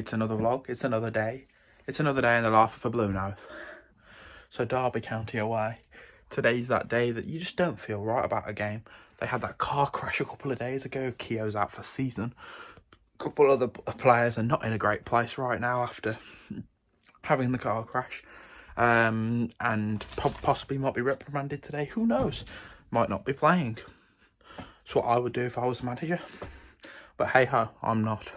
It's another vlog, it's another day. It's another day in the life of a Blue Nose. So Derby County away. Today's that day that you just don't feel right about a game. They had that car crash a couple of days ago. Keogh's out for season. A couple other players are not in a great place right now after having the car crash. And possibly might be reprimanded today. Who knows? Might not be playing. That's what I would do if I was the manager. But hey ho, I'm not.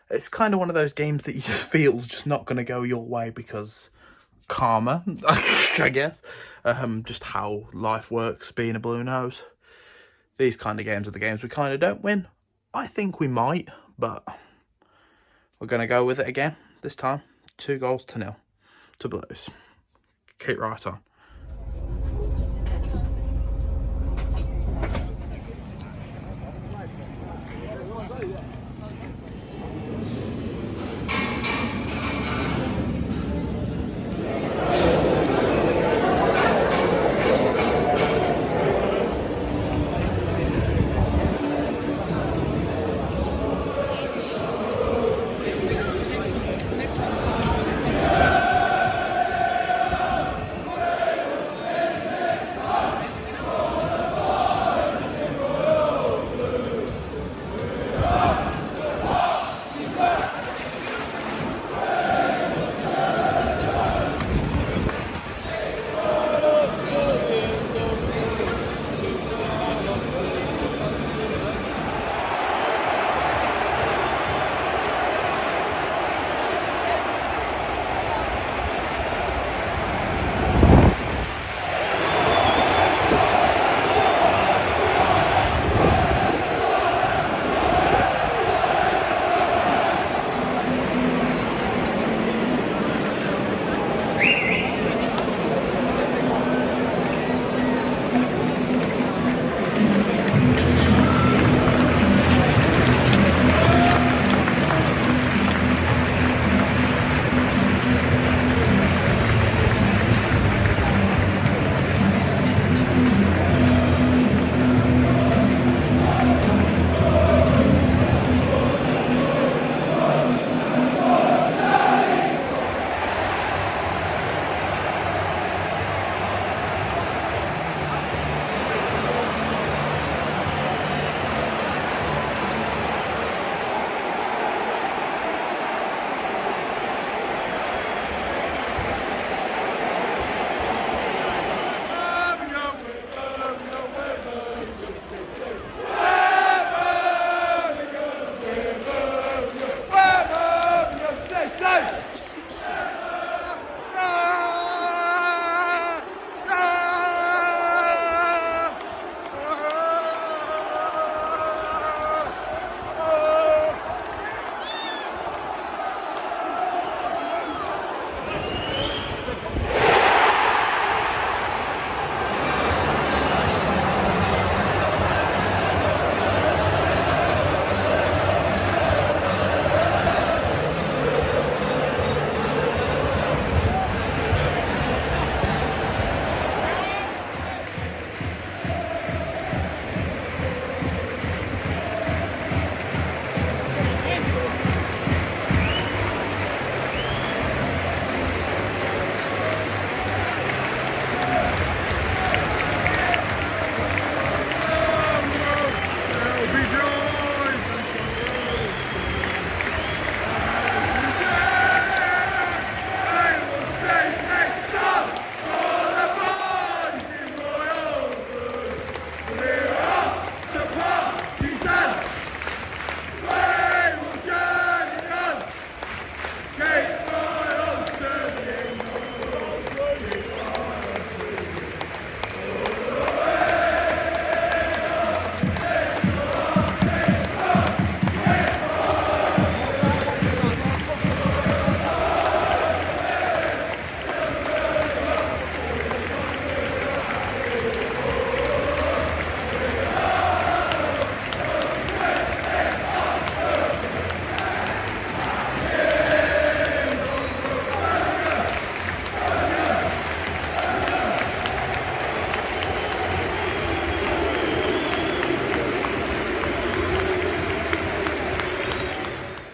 It's kind of one of those games that you just feel's just not going to go your way because karma, I guess. Just how life works being a Blue Nose. These kind of games are the games we kind of don't win. I think we might, but we're going to go with it again this time. 2-0 to Blues. Keep right on.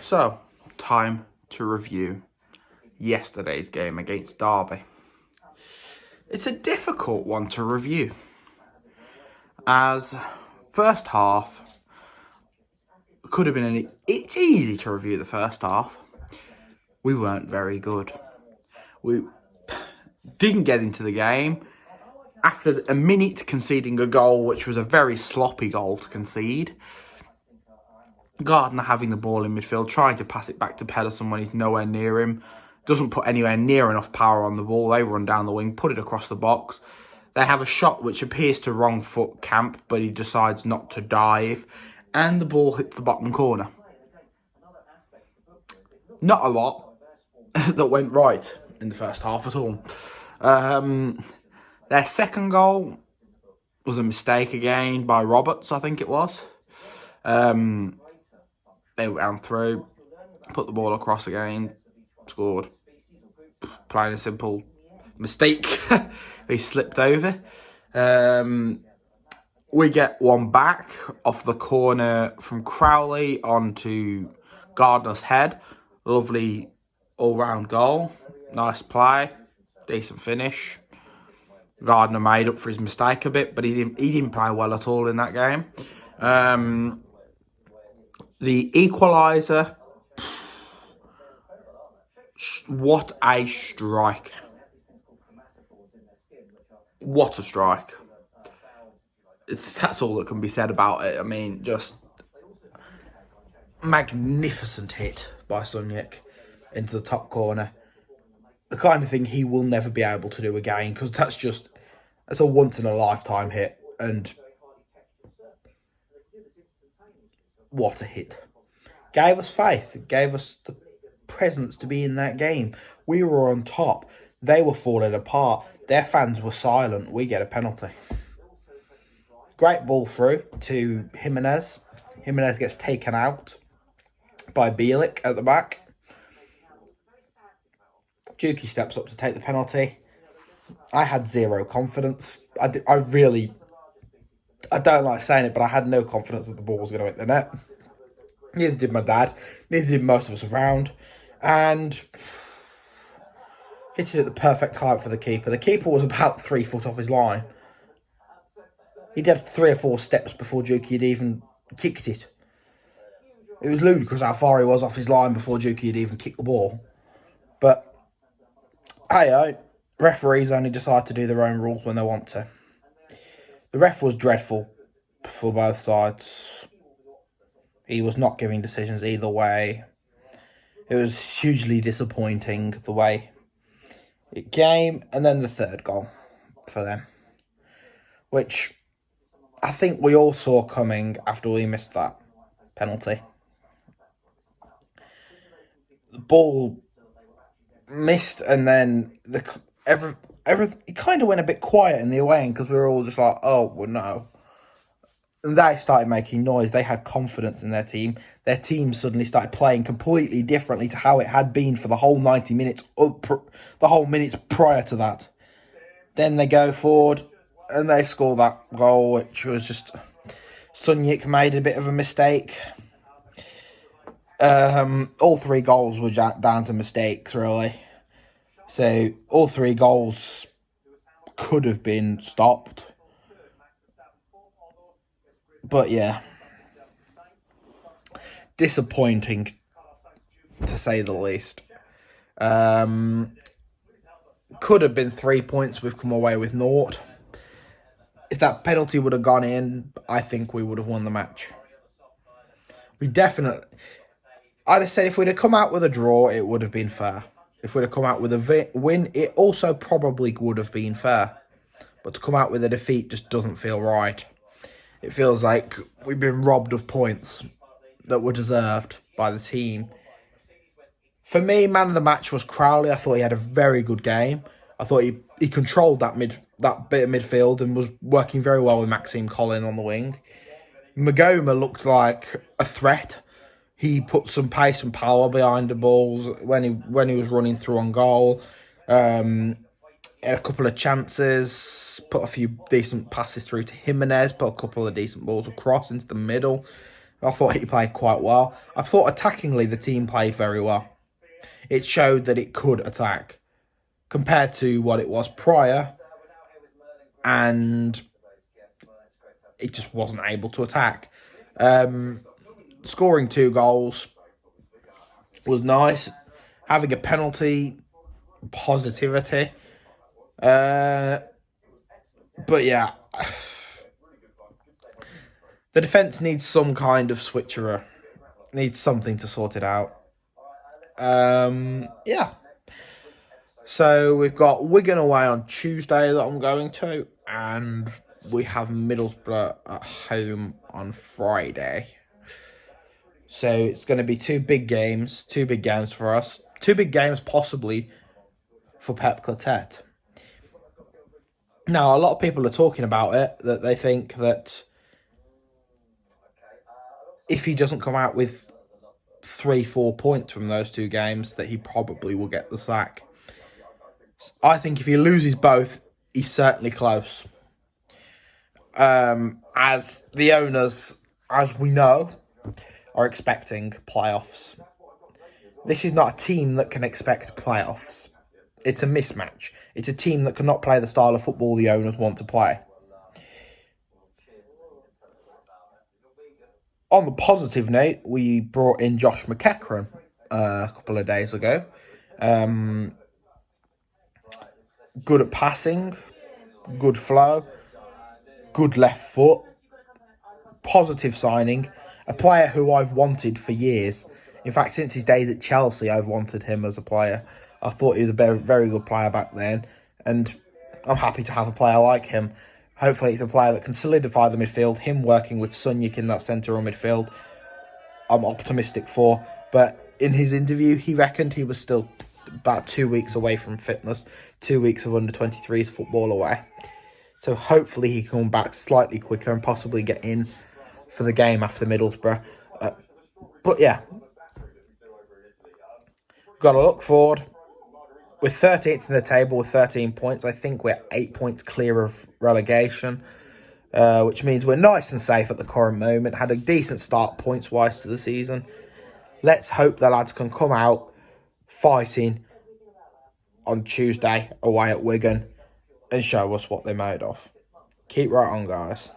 So, time to review yesterday's game against Derby. It's a difficult one to review, as first half could have been it's easy to review the first half. We weren't very good. We didn't get into the game. After a minute conceding a goal, which was a very sloppy goal to concede, Gardner having the ball in midfield, trying to pass it back to Pedersen when he's nowhere near him, doesn't put anywhere near enough power on the ball. They run down the wing, put it across the box. They have a shot which appears to wrong foot Camp, but he decides not to dive, and the ball hits the bottom corner. Not a lot that went right in the first half at all. Their second goal was a mistake again by Roberts, I think it was. They went through, put the ball across again, scored. Plain and simple mistake. He slipped over. We get one back off the corner from Crowley onto Gardner's head. Lovely all-round goal. Nice play. Decent finish. Gardner made up for his mistake a bit, but he didn't play well at all in that game. The equaliser. What a strike. What a strike. That's all that can be said about it. I mean, just magnificent hit by Sunjic into the top corner. The kind of thing he will never be able to do again, because that's a once-in-a-lifetime hit. And what a hit. Gave us faith. Gave us the presence to be in that game. We were on top. They were falling apart. Their fans were silent. We get a penalty. Great ball through to Jimenez. Jimenez gets taken out by Bielik at the back. Juki steps up to take the penalty. I had zero confidence. I don't like saying it, but I had no confidence that the ball was going to hit the net. Neither did my dad. Neither did most of us around. And hit it at the perfect height for the keeper. The keeper was about 3 foot off his line. He did 3 or 4 steps before Juki had even kicked it. It was ludicrous how far he was off his line before Juki had even kicked the ball. But, hey, referees only decide to do their own rules when they want to. The ref was dreadful for both sides. He was not giving decisions either way. It was hugely disappointing the way it came. And then the third goal for them, which I think we all saw coming after we missed that penalty. The ball missed, and then it kind of went a bit quiet in the away end, because we were all just like, oh, well, no. And they started making noise. They had confidence in their team. Their team suddenly started playing completely differently to how it had been for the whole 90 minutes, the whole minutes prior to that. Then they go forward and they score that goal, which was just... Sunjic made a bit of a mistake. All 3 goals were down to mistakes, really. So all 3 goals could have been stopped. But yeah, disappointing to say the least. Could have been 3 points. We've come away with 0. If that penalty would have gone in, I think we would have won the match. I'd have said if we'd have come out with a draw, it would have been fair. If we'd have come out with a win, it also probably would have been fair. But to come out with a defeat just doesn't feel right. It feels like we've been robbed of points that were deserved by the team. For me, man of the match was Crowley. I thought he had a very good game. I thought he controlled that bit of midfield and was working very well with Maxime Collin on the wing. Magoma looked like a threat. He put some pace and power behind the balls when he was running through on goal. Had a couple of chances, put a few decent passes through to Jimenez, put a couple of decent balls across into the middle. I thought he played quite well. I thought attackingly the team played very well. it showed that it could attack compared to what it was prior, and it just wasn't able to attack. Scoring 2 goals was nice. Having a penalty, positivity. But yeah, the defence needs some kind of switcheroo. Needs something to sort it out. Yeah. So we've got Wigan away on Tuesday that I'm going to, and we have Middlesbrough at home on Friday. So it's going to be 2 big games for us. 2 big games possibly for Pep Clotet. Now, a lot of people are talking about it, that they think that if he doesn't come out with 3-4 points from those 2 games, that he probably will get the sack. I think if he loses both, he's certainly close. As the owners, as we know, are expecting playoffs. This is not a team that can expect playoffs. It's a mismatch. It's a team that cannot play the style of football the owners want to play. On the positive note, we brought in Josh McEachran a couple of days ago. Good at passing, good flow, good left foot, positive signing, a player who I've wanted for years. In fact, since his days at Chelsea, I've wanted him as a player. I thought he was a very, very good player back then, and I'm happy to have a player like him. Hopefully, it's a player that can solidify the midfield. Him working with Sunjic in that centre or midfield, I'm optimistic for. But in his interview, he reckoned he was still about 2 weeks away from fitness, 2 weeks of under-23s football away. So hopefully he can come back slightly quicker and possibly get in for the game after Middlesbrough. But yeah, got to look forward. We're 13th in the table with 13 points. I think we're 8 points clear of relegation, which means we're nice and safe at the current moment. Had a decent start points-wise to the season. Let's hope the lads can come out fighting on Tuesday away at Wigan and show us what they're made of. Keep right on, guys.